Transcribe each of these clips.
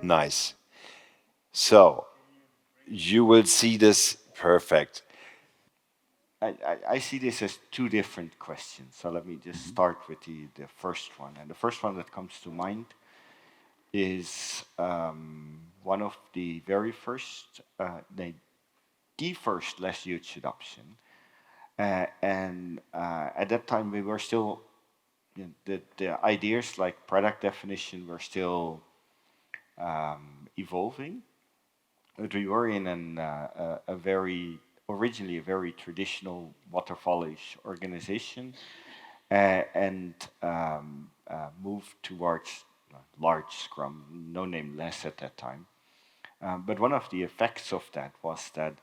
Nice. So you will see this perfect. I see this as two different questions. So let me just start with the first one. And the first one that comes to mind is one of the very first, the first less huge adoption. And at that time, we were still, the ideas like product definition were still evolving. But we were in a very, originally a very traditional waterfallish organization and moved towards large Scrum, no name less at that time. But one of the effects of that was that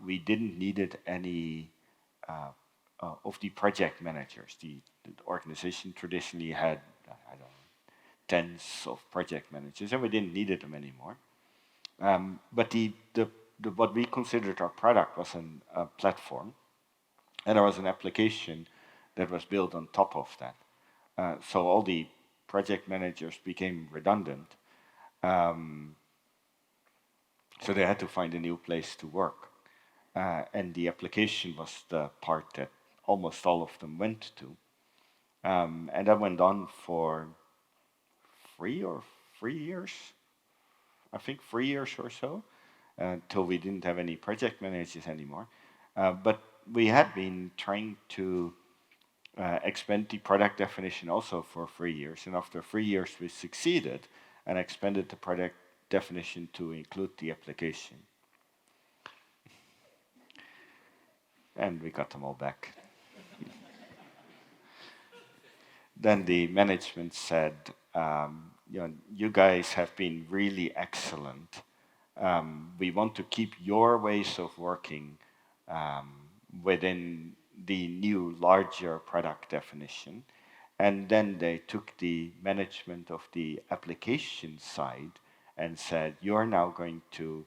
we didn't needed any of the project managers. The organization traditionally had, I don't know, tens of project managers, and we didn't need them anymore. But what we considered our product was a platform, and there was an application that was built on top of that. So all the project managers became redundant. So they had to find a new place to work. And the application was the part that almost all of them went to. And that went on for 3 years, I think 3 years or so, until we didn't have any project managers anymore. But we had been trying to expand the product definition also for 3 years. And after 3 years, we succeeded and expanded the product definition to include the application. And we got them all back. Then the management said, you guys have been really excellent. We want to keep your ways of working within the new, larger product definition. And then they took the management of the application side and said, you're now going to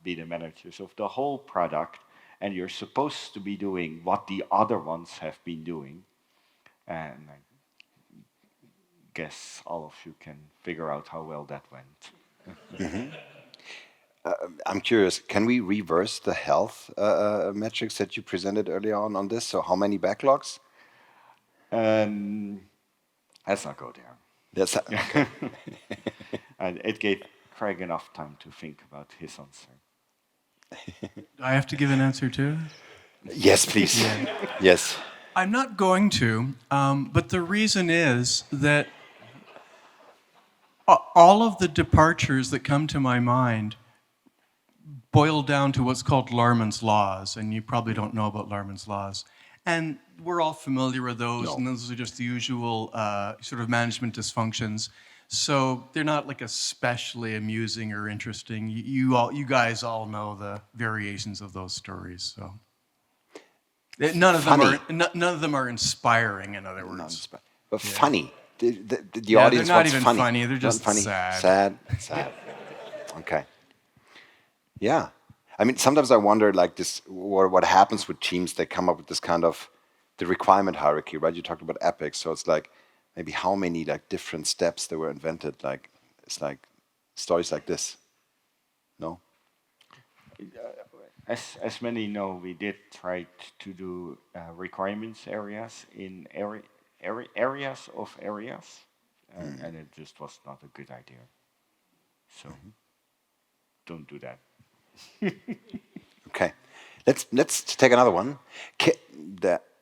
be the managers of the whole product, and you're supposed to be doing what the other ones have been doing. And I guess all of you can figure out how well that went. I'm curious, can we reverse the health metrics that you presented earlier on this? So how many backlogs? Let's not go there. That's okay. And it gave Craig enough time to think about his answer. I have to give an answer too? Yes, please. Yes. I'm not going to, but the reason is that all of the departures that come to my mind boil down to what's called Larman's laws, and you probably don't know about Larman's laws. And we're all familiar with those, and those are just the usual sort of management dysfunctions. So they're not like especially amusing or interesting. You guys all know the variations of those stories. So none of them are inspiring. In other words, but funny. The yeah, audience they're not wants even funny. They're just funny. sad. Sad. Okay. Yeah. I mean, sometimes I wonder, like this, what happens with teams that come up with this kind of the requirement hierarchy, right? You talked about epics, so it's like maybe how many like different steps that were invented. Like it's like stories like this. No. As many know, we did try to do requirements areas in areas of areas, and it just was not a good idea. So don't do that. Okay, let's take another one.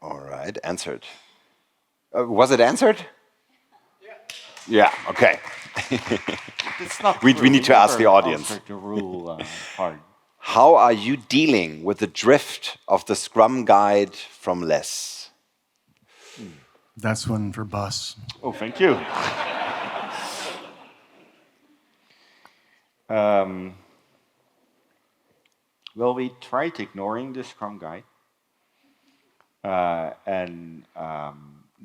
All right, answered. Was it answered? Yeah. Okay. It's not. We need to ask the audience. The rule hard. How are you dealing with the drift of the Scrum guide from less? That's one for Bus. Oh, thank you. Well, we tried ignoring the Scrum guide, and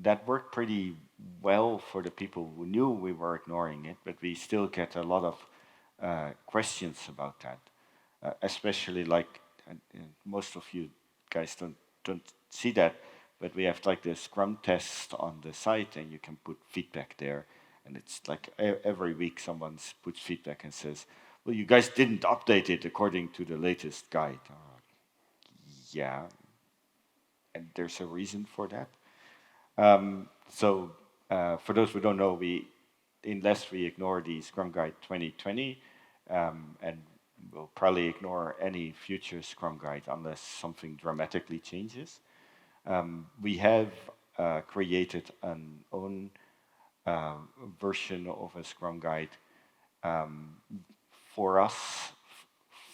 that worked pretty well for the people who knew we were ignoring it, but we still get a lot of questions about that, especially like most of you guys don't see that, but we have like the Scrum test on the site, and you can put feedback there. And it's like every week someone puts feedback and says, well, you guys didn't update it according to the latest guide. Yeah, and there's a reason for that. For those who don't know, unless we ignore the Scrum Guide 2020, and we'll probably ignore any future Scrum Guide unless something dramatically changes. We have created an own version of a Scrum Guide for us,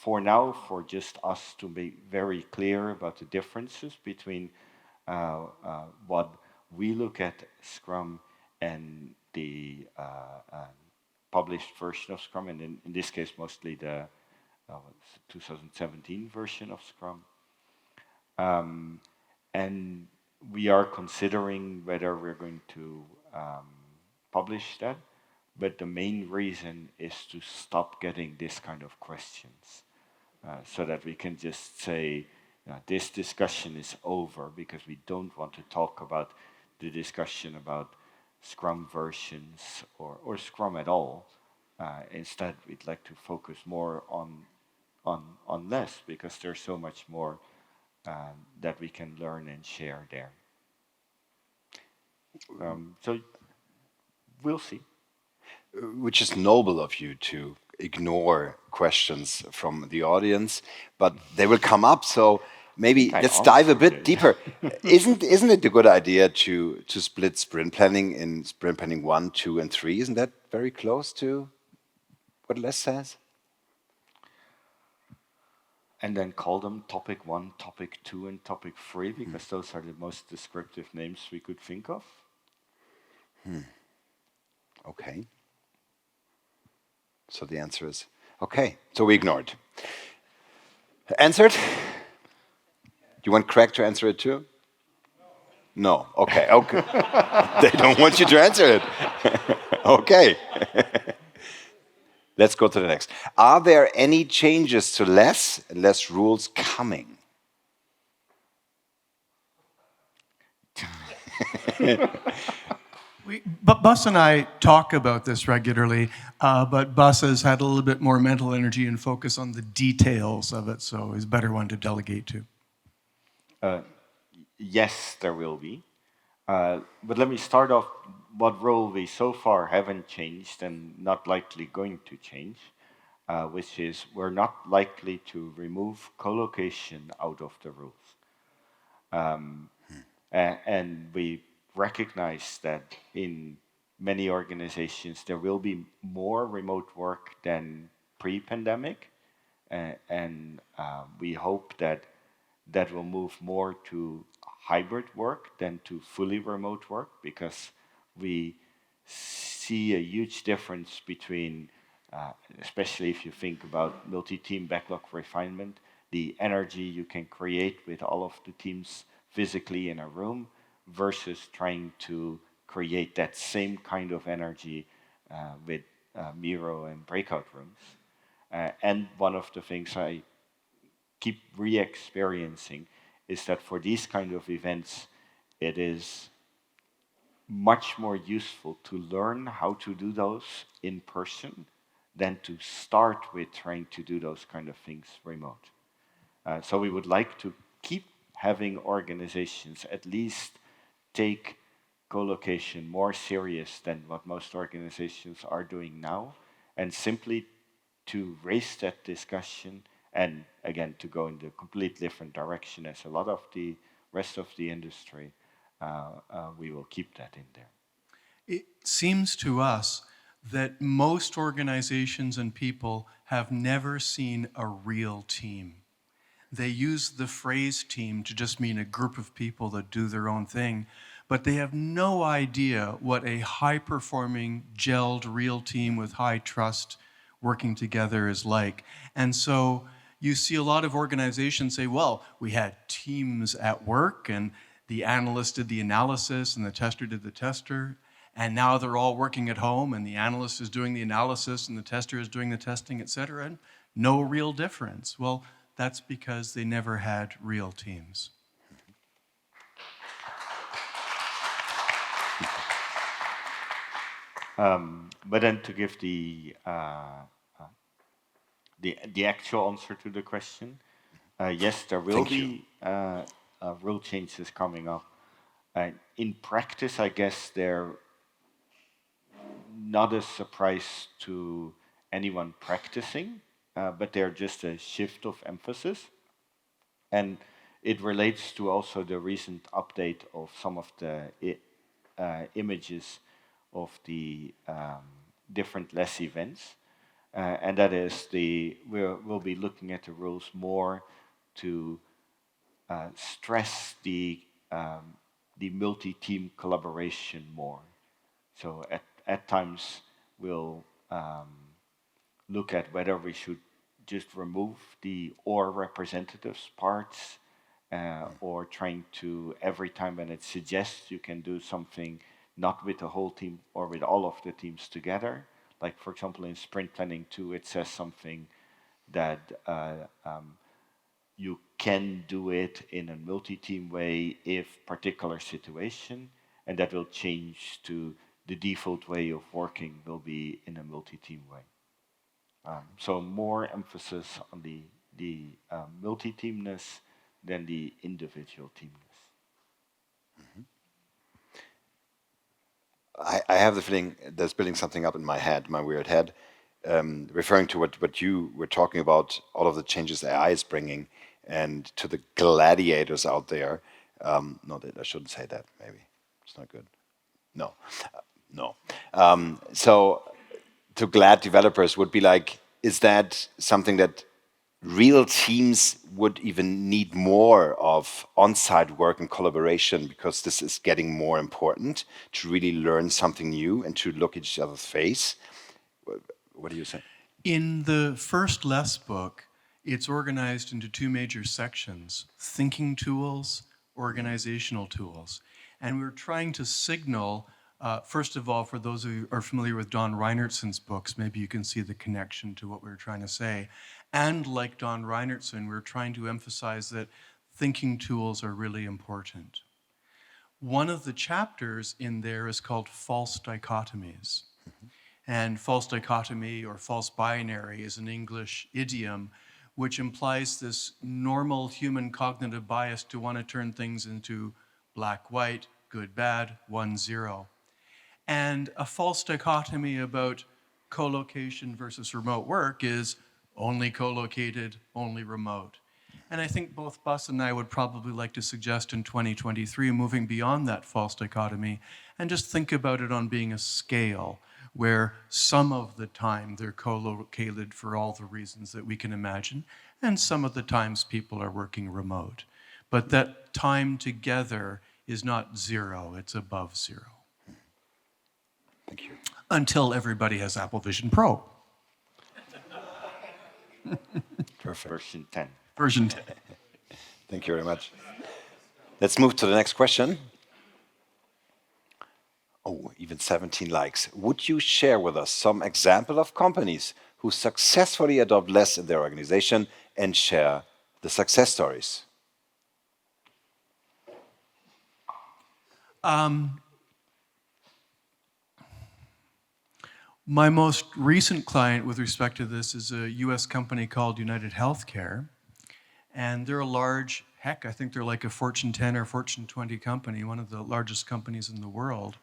for now, for just us to be very clear about the differences between what we look at Scrum and the published version of Scrum, and in this case, mostly the 2017 version of Scrum. And we are considering whether we're going to publish that, but the main reason is to stop getting this kind of questions, so that we can just say, this discussion is over, because we don't want to talk about the discussion about Scrum versions or Scrum at all. Instead, we'd like to focus more on less, because there's so much more that we can learn and share there. So we'll see. Which is noble of you to ignore questions from the audience, but they will come up. So maybe let's dive a bit deeper. Isn't it a good idea to split sprint planning in sprint planning 1, 2, and 3? Isn't that very close to what Les says? And then call them topic 1, topic 2, and topic 3, because those are the most descriptive names we could think of. Okay. So the answer is okay. So we ignored. Answered? You want Craig to answer it too? No. Okay. Okay. They don't want you to answer it. Okay. Let's go to the next. Are there any changes to less rules coming? But Bus and I talk about this regularly, but Bus has had a little bit more mental energy and focus on the details of it, so he's a better one to delegate to. Yes, there will be. But let me start off what role we so far haven't changed and not likely going to change, which is we're not likely to remove co-location out of the rules. And we recognize that in many organizations there will be more remote work than pre-pandemic, and we hope that that will move more to hybrid work than to fully remote work, because we see a huge difference between, especially if you think about multi-team backlog refinement, the energy you can create with all of the teams physically in a room versus trying to create that same kind of energy with Miro and breakout rooms. And one of the things I keep re-experiencing is that for these kind of events, it is much more useful to learn how to do those in person than to start with trying to do those kind of things remote. So we would like to keep having organizations at least take co-location more serious than what most organizations are doing now, and simply to raise that discussion, and again, to go in the complete different direction as a lot of the rest of the industry, we will keep that in there. It seems to us that most organizations and people have never seen a real team. They use the phrase team to just mean a group of people that do their own thing, but they have no idea what a high-performing, gelled, real team with high trust working together is like. And so you see a lot of organizations say, well, we had teams at work, and the analyst did the analysis, and the tester did the tester, and now they're all working at home, and the analyst is doing the analysis, and the tester is doing the testing, et cetera, and no real difference. Well, that's because they never had real teams. But then to give the actual answer to the question, yes, there will Thank you. be rule changes coming up. In practice, I guess they're not a surprise to anyone practicing, but they're just a shift of emphasis. And it relates to also the recent update of some of the images of the different less events. And that is we'll be looking at the rules more to stress the multi-team collaboration more. So at times we'll look at whether we should just remove the or representatives parts, or trying to, every time when it suggests you can do something not with the whole team or with all of the teams together. Like for example in sprint planning 2 it says something that you can do it in a multi-team way if particular situation, and that will change to the default way of working will be in a multi-team way. So more emphasis on the multi-teamness than the individual teamness. I have the feeling that's building something up in my head, my weird head, referring to what you were talking about, all of the changes AI is bringing, and to the gladiators out there. No, I shouldn't say that. Maybe it's not good. No, no. So to glad developers would be like, is that something that real teams would even need more of on-site work and collaboration, because this is getting more important to really learn something new and to look at each other's face? What do you say? In the first less book, it's organized into two major sections: thinking tools, organizational tools. And we're trying to signal, first of all, for those of you who are familiar with Don Reinertson's books, maybe you can see the connection to what we were trying to say. And like Don Reinertson, we're trying to emphasize that thinking tools are really important. One of the chapters in there is called false dichotomies. And false dichotomy or false binary is an English idiom which implies this normal human cognitive bias to want to turn things into black, white, good, bad, 1, 0. And a false dichotomy about co-location versus remote work is only co-located, only remote. And I think both Bas and I would probably like to suggest in 2023 moving beyond that false dichotomy and just think about it on being a scale where some of the time they're co-located for all the reasons that we can imagine, and some of the times people are working remote. But that time together is not 0, it's above 0. Thank you. Until everybody has Apple Vision Pro. Perfect. Version 10. Version 10. Thank you very much. Let's move to the next question. Oh, even 17 likes. Would you share with us some example of companies who successfully adopt less in their organization and share the success stories? My most recent client with respect to this is a US company called United Healthcare. And they're a large, heck, I think they're like a Fortune 10 or Fortune 20 company, one of the largest companies in the world.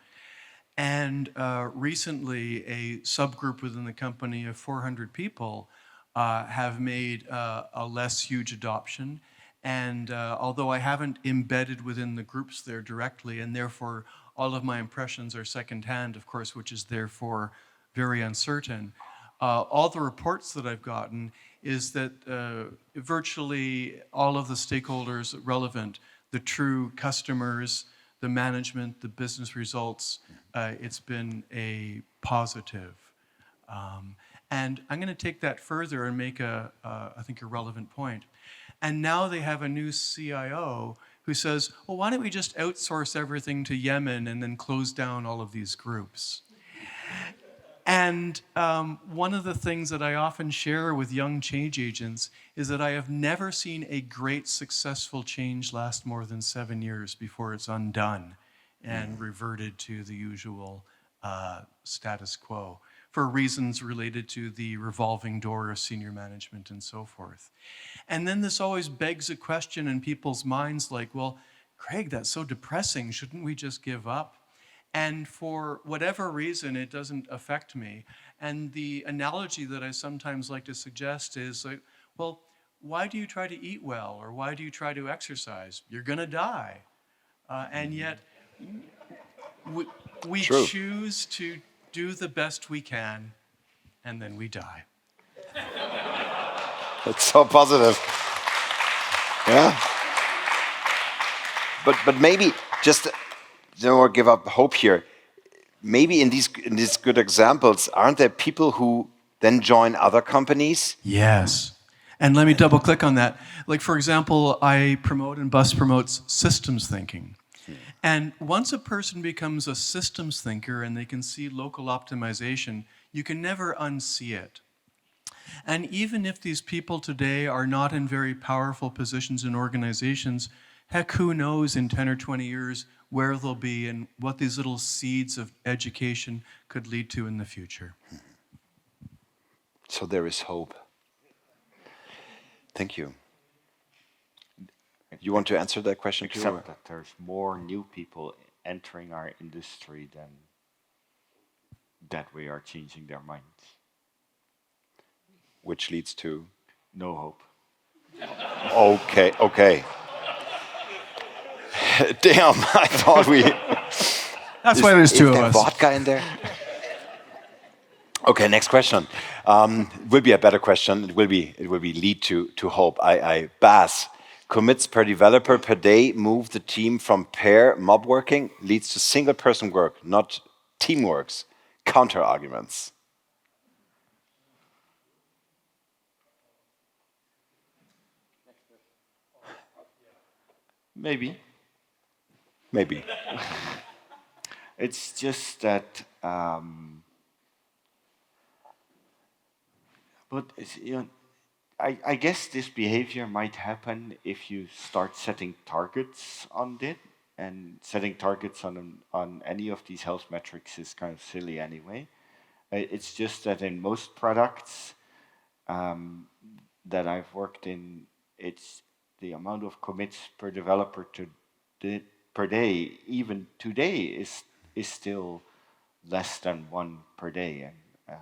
And recently, a subgroup within the company of 400 people have made a less huge adoption. And although I haven't embedded within the groups there directly, and therefore all of my impressions are secondhand, of course, which is therefore very uncertain, all the reports that I've gotten is that virtually all of the stakeholders relevant, the true customers, the management, the business results, it's been a positive. And I'm going to take that further and make I think, a relevant point. And now they have a new CIO who says, well, why don't we just outsource everything to Yemen and then close down all of these groups? And one of the things that I often share with young change agents is that I have never seen a great successful change last more than 7 years before it's undone and reverted to the usual status quo for reasons related to the revolving door of senior management and so forth. And then this always begs a question in people's minds like, well, Craig, that's so depressing. Shouldn't we just give up? And for whatever reason, it doesn't affect me. And the analogy that I sometimes like to suggest is like, well, why do you try to eat well? Or why do you try to exercise? You're going to die. And yet, we True. choose to do the best we can, and then we die. It's so positive. Yeah. But maybe just don't give up hope here. Maybe in these good examples, aren't there people who then join other companies? Yes. And let me double click on that. Like, for example, I promote and BUS promotes systems thinking. And once a person becomes a systems thinker and they can see local optimization, you can never unsee it. And even if these people today are not in very powerful positions in organizations, heck, who knows in 10 or 20 years where they'll be and what these little seeds of education could lead to in the future. So there is hope. Thank you. You want to answer that question too? Except that there's more new people entering our industry than that we are changing their minds. Which leads to? No hope. Okay. Damn, I thought we... That's why there's two of us. Vodka in there? Okay, next question. It will be a better question. It will be lead to hope. Bas, commits per developer per day move the team from pair mob working leads to single person work, not teamworks. Counter arguments. Maybe. It's just that, but it's, I guess this behavior might happen if you start setting targets on it, and setting targets on any of these health metrics is kind of silly anyway. It's just that in most products that I've worked in, it's the amount of commits per developer per day, even today, is still less than one per day, and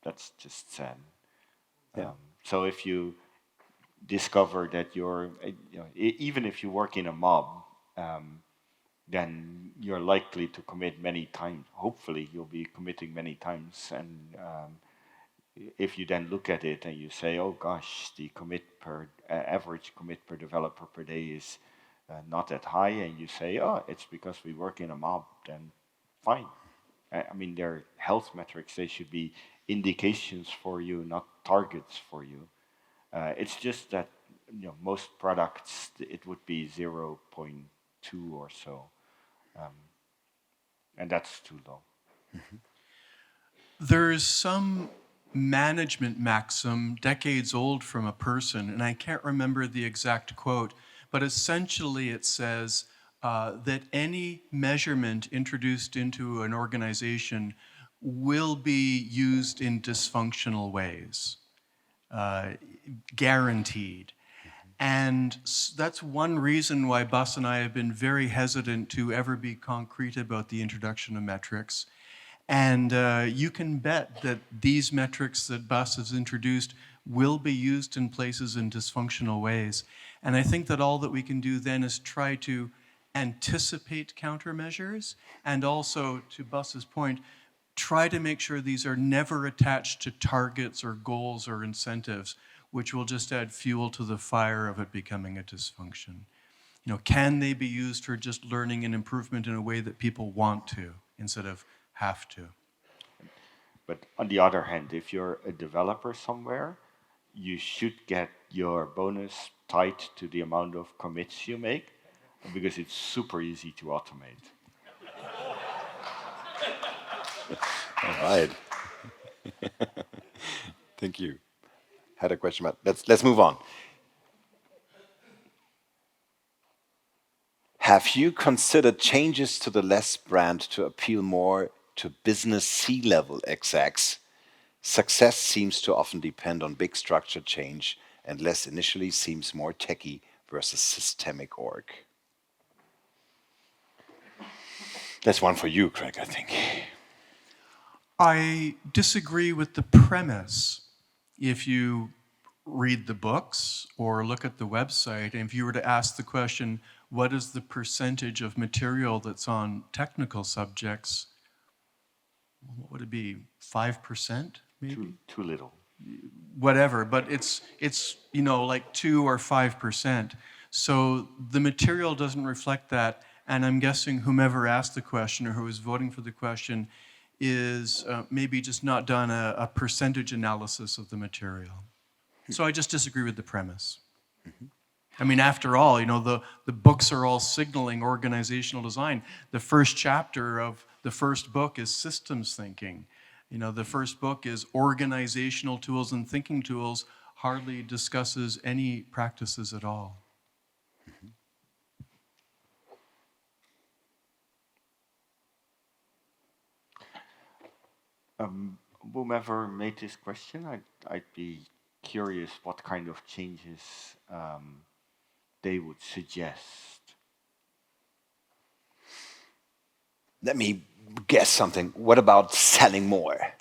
that's just sad. Yeah. So if you discover that you're, even if you work in a mob, then you're likely to commit many times. Hopefully, you'll be committing many times, and if you then look at it and you say, "Oh gosh, the average commit per developer per day is not that high," and you say, "Oh, it's because we work in a mob," then fine. I mean, they're health metrics; they should be indications for you, not targets for you. It's just that most products it would be 0.2 or so, and that's too low. There's some management maxim decades old from a person, and I can't remember the exact quote, but essentially it says that any measurement introduced into an organization will be used in dysfunctional ways, guaranteed. And that's one reason why BUS and I have been very hesitant to ever be concrete about the introduction of metrics. And you can bet that these metrics that BUS has introduced will be used in places in dysfunctional ways. And I think that all that we can do then is try to anticipate countermeasures, and also, to BUS's point, try to make sure these are never attached to targets or goals or incentives, which will just add fuel to the fire of it becoming a dysfunction. Can they be used for just learning and improvement in a way that people want to instead of have to? But on the other hand, if you're a developer somewhere, you should get your bonus tied to the amount of commits you make, because it's super easy to automate. All right. Thank you. Had a question, but let's move on. Have you considered changes to the less brand to appeal more to business C-level execs? Success seems to often depend on big structure change, and less initially seems more techy versus systemic org. That's one for you, Craig, I think. I disagree with the premise. If you read the books or look at the website, and if you were to ask the question, what is the percentage of material that's on technical subjects, what would it be, 5% maybe? Too little. Whatever, but it's like 2 or 5%. So the material doesn't reflect that, and I'm guessing whomever asked the question or who was voting for the question is maybe just not done a percentage analysis of the material. So I just disagree with the premise. I mean, after all, the books are all signaling organizational design. The first chapter of the first book is systems thinking. The first book is organizational tools and thinking tools, hardly discusses any practices at all. Whomever made this question, I'd be curious what kind of changes they would suggest. Let me guess something. What about selling more?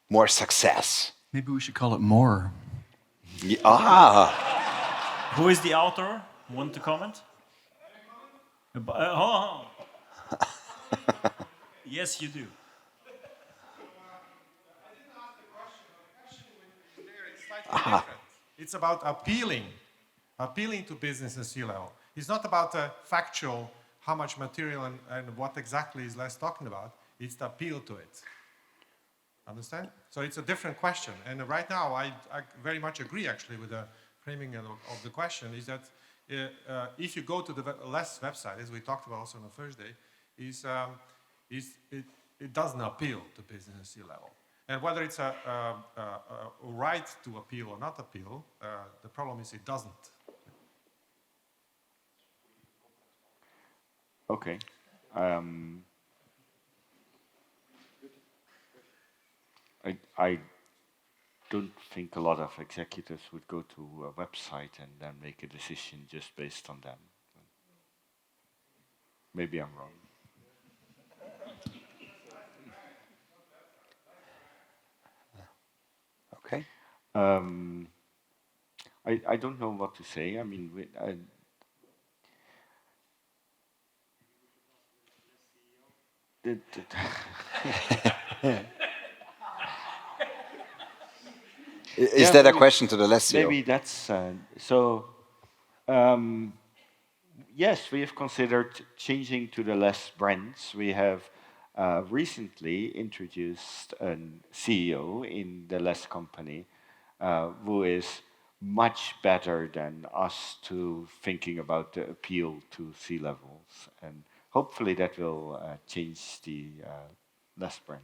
More success? Maybe we should call it more. Who is the author? Want to comment? Hold on. Yes, you do. It's about appealing to business and C-level. It's not about factual, how much material and what exactly is Les talking about. It's the appeal to it. Understand? So it's a different question. And right now, I very much agree actually with the framing of the question, is that if you go to the LESS website, as we talked about also on the first day, it doesn't appeal to business and C-level. And whether it's a right to appeal or not appeal, the problem is it doesn't. Okay. I don't think a lot of executives would go to a website and then make a decision just based on them. Maybe I'm wrong. Okay. I don't know what to say. I mean, Is that a question to the less CEO? Maybe that's so. Yes, we have considered changing to the less brands. We have recently introduced a CEO in the less company who is much better than us to thinking about the appeal to C-levels, and hopefully that will change the less brand.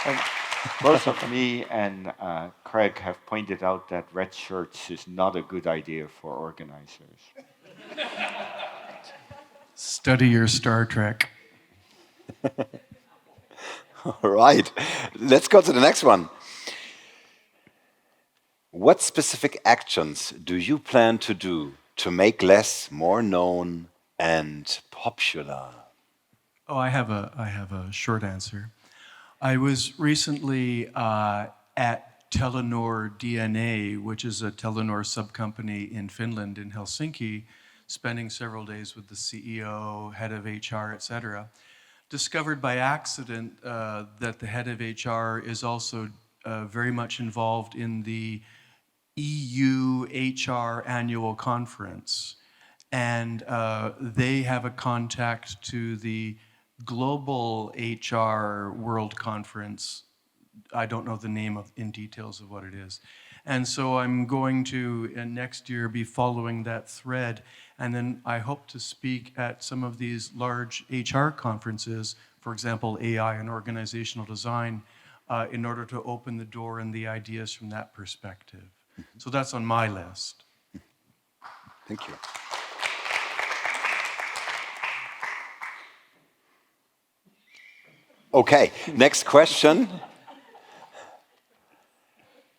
And both of me and Craig have pointed out that red shirts is not a good idea for organizers. Study your Star Trek. All right, let's go to the next one. What specific actions do you plan to do to make less more known and popular? Oh, I have a short answer. I was recently at Telenor DNA, which is a Telenor subcompany in Finland, in Helsinki, spending several days with the CEO, head of HR, etc. Discovered by accident that the head of HR is also very much involved in the EU HR annual conference. And they have a contact to the Global HR World Conference. I don't know the name in details of what it is. And so I'm going to, next year, be following that thread. And then I hope to speak at some of these large HR conferences, for example, AI and organizational design, in order to open the door and the ideas from that perspective. So that's on my list. Thank you. Okay, next question.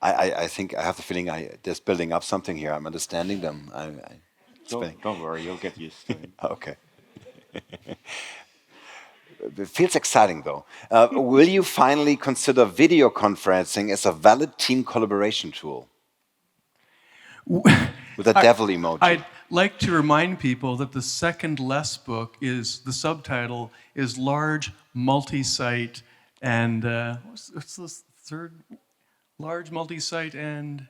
I think I have the feeling there's building up something here. I'm understanding them. Don't worry, you'll get used to it. Okay. It feels exciting, though. Will you finally consider video conferencing as a valid team collaboration tool? With a devil emoji. I'd like to remind people that the second less book is, the subtitle is Large Multi-Site and, what's the third? Large Multi-Site and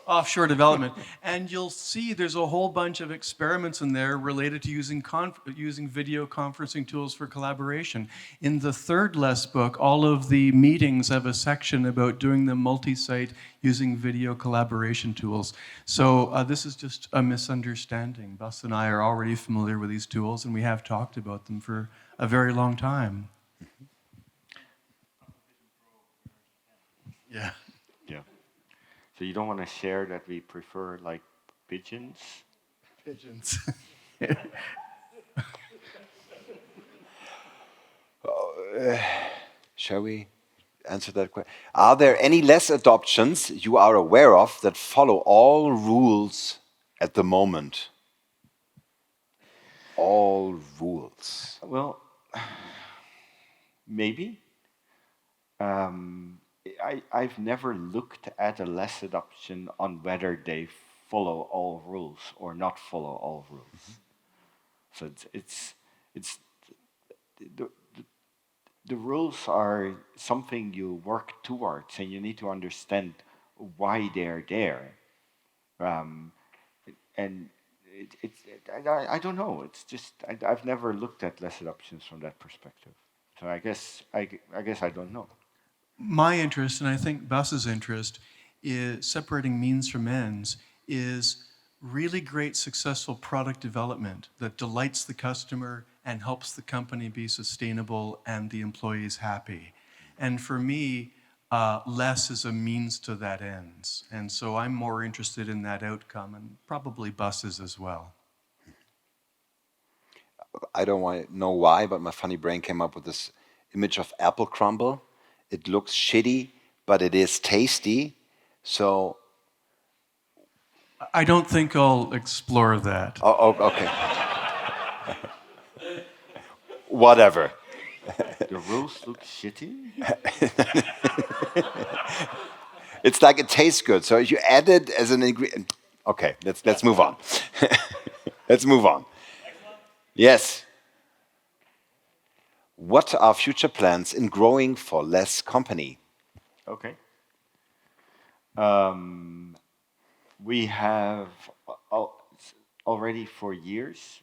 offshore development. And you'll see there's a whole bunch of experiments in there related to using video conferencing tools for collaboration. In the third less book, all of the meetings have a section about doing them multi-site using video collaboration tools. So this is just a misunderstanding. Bus and I are already familiar with these tools, and we have talked about them for a very long time. Yeah. Yeah. So you don't want to share that we prefer like pigeons? Pigeons. Shall we answer that question? Are there any less adoptions you are aware of that follow all rules at the moment? All rules. Well, maybe. I've never looked at a less adoption on whether they follow all rules or not follow all rules. So the rules are something you work towards, and you need to understand why they're there. And I don't know. It's just I've never looked at less adoptions from that perspective. So I guess I don't know. My interest, and I think Bus's interest, is separating means from ends, is really great successful product development that delights the customer and helps the company be sustainable and the employees happy. And for me, less is a means to that ends. And so I'm more interested in that outcome, and probably Bus is as well. I don't know why, but my funny brain came up with this image of apple crumble. It looks shitty, but it is tasty. So I don't think I'll explore that. Oh, okay. Whatever. The rules look shitty? It's like it tastes good. So you add it as an ingredient. Okay, let's move on. Let's move on. Yes. What are future plans in growing for less company? Okay. We have already for years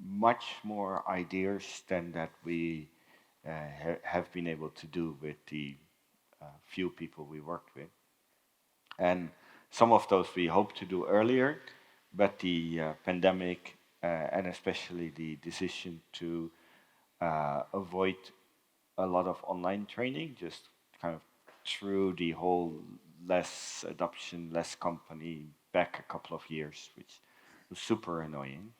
much more ideas than that we have been able to do with the few people we worked with. And some of those we hoped to do earlier, but the pandemic and especially the decision to avoid a lot of online training just kind of threw the whole less adoption, less company back a couple of years, which was super annoying.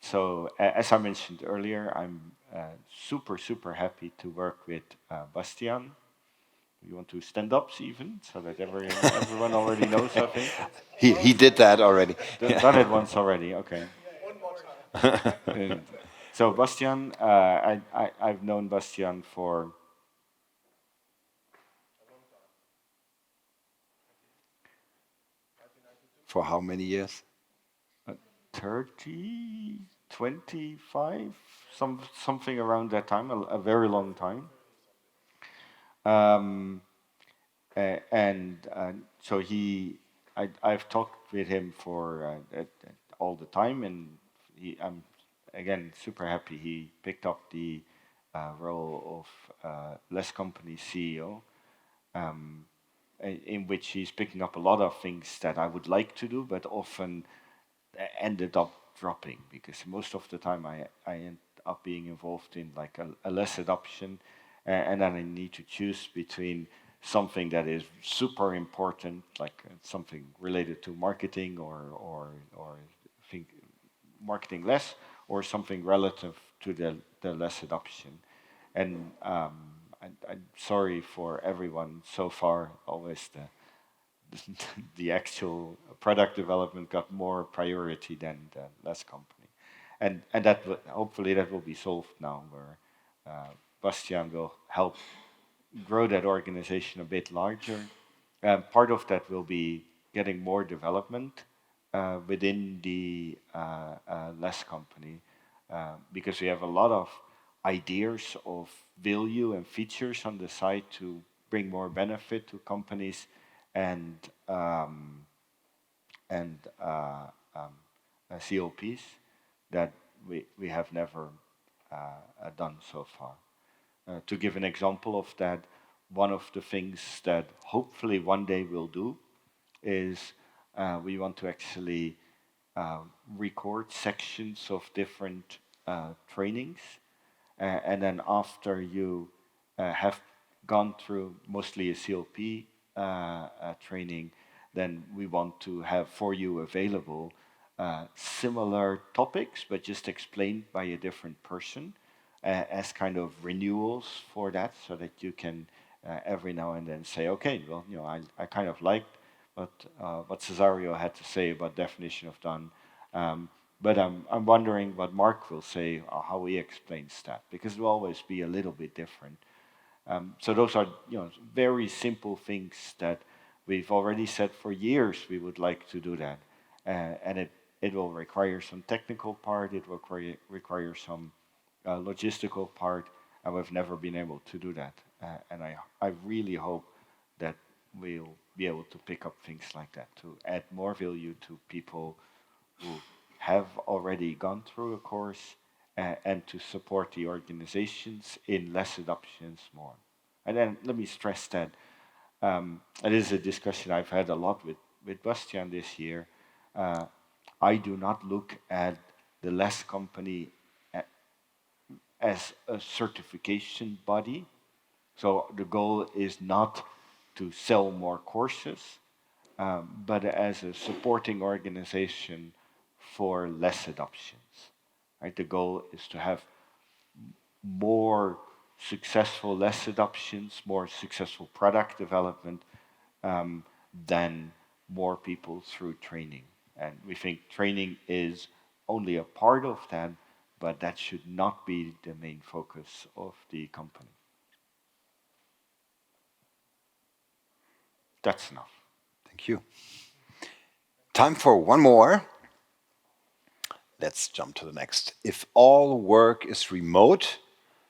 So as I mentioned earlier, I'm super happy to work with Bastian. You want to stand up, Steven, so that everyone already knows, I think? He did that already. Done it once already, okay. One more time. So Bastian, I've known Bastian for how many years? 30, 25, something around that time, a very long time. So I've talked with him for all the time, and I'm again super happy he picked up the role of Less Company CEO, in which he's picking up a lot of things that I would like to do, but often ended up dropping, because most of the time I end up being involved in like a less adoption, and then I need to choose between something that is super important, like something related to marketing or think marketing less, or something relative to the less adoption. And I'm sorry for everyone so far. Always the actual product development got more priority than the less company, and that hopefully that will be solved now, where Bastian will help grow that organization a bit larger. Part of that will be getting more development within the less company, because we have a lot of ideas of value and features on the side to bring more benefit to companies, and um, and COPs that we have never done so far. To give an example of that, one of the things that hopefully one day we'll do is we want to actually record sections of different trainings, and then after you have gone through mostly a CLP training, then we want to have for you available similar topics, but just explained by a different person, as kind of renewals for that, so that you can every now and then say, okay, well, I kind of liked what Cesario had to say about definition of done, but I'm wondering what Mark will say, or how he explains that, because it will always be a little bit different. So those are very simple things that we've already said for years we would like to do that, and it will require some technical part, it will require some logistical part, and we've never been able to do that. And I really hope that we'll be able to pick up things like that to add more value to people who have already gone through a course, and to support the organizations in less adoptions more. And then let me stress that it is a discussion I've had a lot with Bastian this year. I do not look at the less company as a certification body. So the goal is not to sell more courses, but as a supporting organization for less adoptions. Right? The goal is to have more successful less adoptions, more successful product development, than more people through training. And we think training is only a part of that, but that should not be the main focus of the company. That's enough. Thank you. Time for one more. Let's jump to the next. If all work is remote,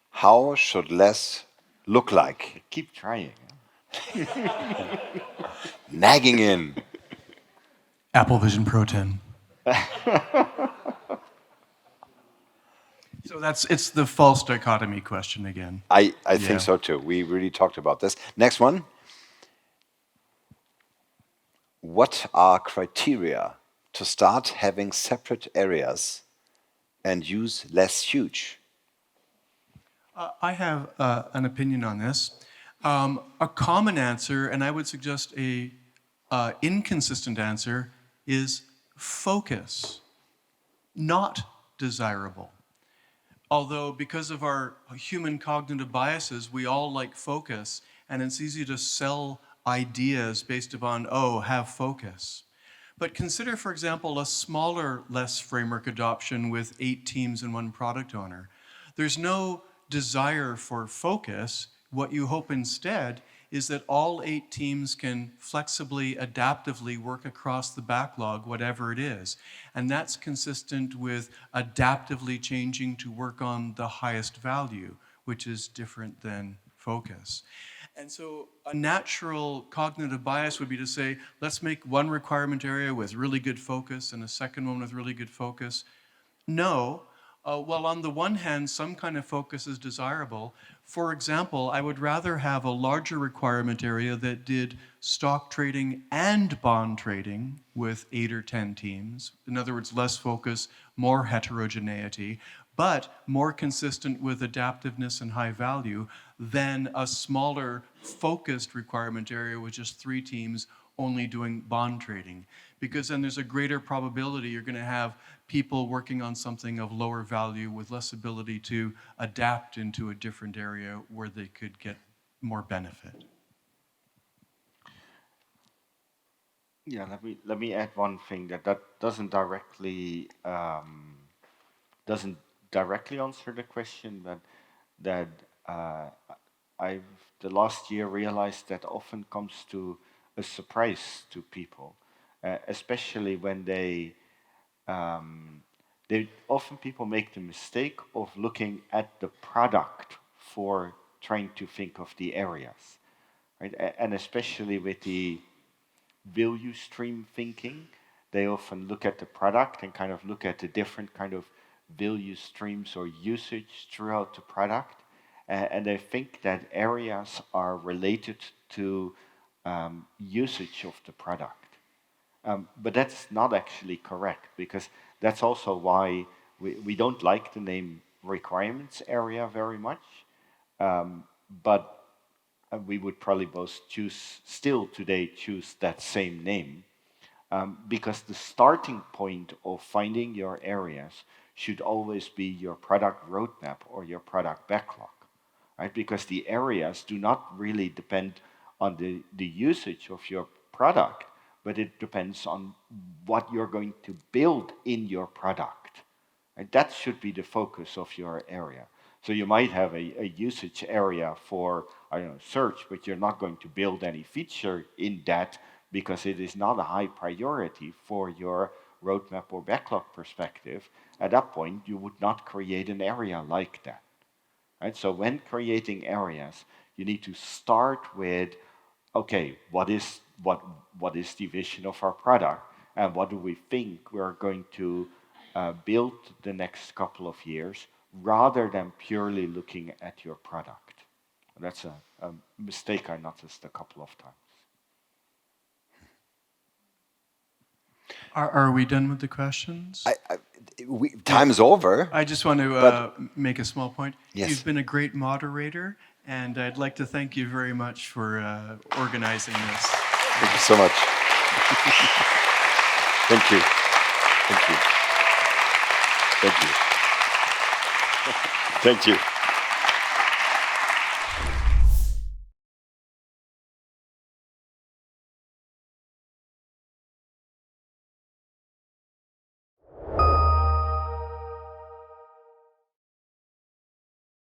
how should less look like? Keep trying. Nagging in. Apple Vision Pro 10. So it's the false dichotomy question again. I think so too. We really talked about this. Next one. What are criteria to start having separate areas and use less huge? I have an opinion on this. A common answer, and I would suggest a inconsistent answer, is focus, not desirable. Although because of our human cognitive biases, we all like focus, and it's easy to sell ideas based upon, oh, have focus. But consider, for example, a smaller, less framework adoption with 8 teams and 1 product owner. There's no desire for focus. What you hope instead is that all 8 teams can flexibly, adaptively work across the backlog, whatever it is. And that's consistent with adaptively changing to work on the highest value, which is different than focus. And so a natural cognitive bias would be to say, let's make one requirement area with really good focus and a second one with really good focus. No. Well, on the one hand, some kind of focus is desirable. For example, I would rather have a larger requirement area that did stock trading and bond trading with 8 or 10 teams. In other words, less focus, more heterogeneity, but more consistent with adaptiveness and high value than a smaller focused requirement area with just 3 teams only doing bond trading. Because then there's a greater probability you're going to have people working on something of lower value with less ability to adapt into a different area where they could get more benefit. Yeah, let me add one thing that doesn't directly answer the question, but that I've the last year realized that often comes to a surprise to people, especially when they often people make the mistake of looking at the product for trying to think of the areas, right? And especially with the value stream thinking, they often look at the product and kind of look at the different kind of value streams or usage throughout the product, and they think that areas are related to usage of the product. But that's not actually correct, because that's also why we don't like the name requirements area very much, but we would probably both still today choose that same name, because the starting point of finding your areas should always be your product roadmap or your product backlog, right? Because the areas do not really depend on the usage of your product, but it depends on what you're going to build in your product. And that should be the focus of your area. So you might have a usage area for, I don't know, search, but you're not going to build any feature in that because it is not a high priority for your roadmap or backlog perspective. At that point, you would not create an area like that. Right? So when creating areas, you need to start with, okay, what is the vision of our product, and what do we think we're going to build the next couple of years, rather than purely looking at your product. That's a mistake I noticed a couple of times. Are we done with the questions? Time is over. I just want to make a small point. Yes. You've been a great moderator, and I'd like to thank you very much for organizing this. Thank you so much. Thank you. Thank you. Thank you. Thank you.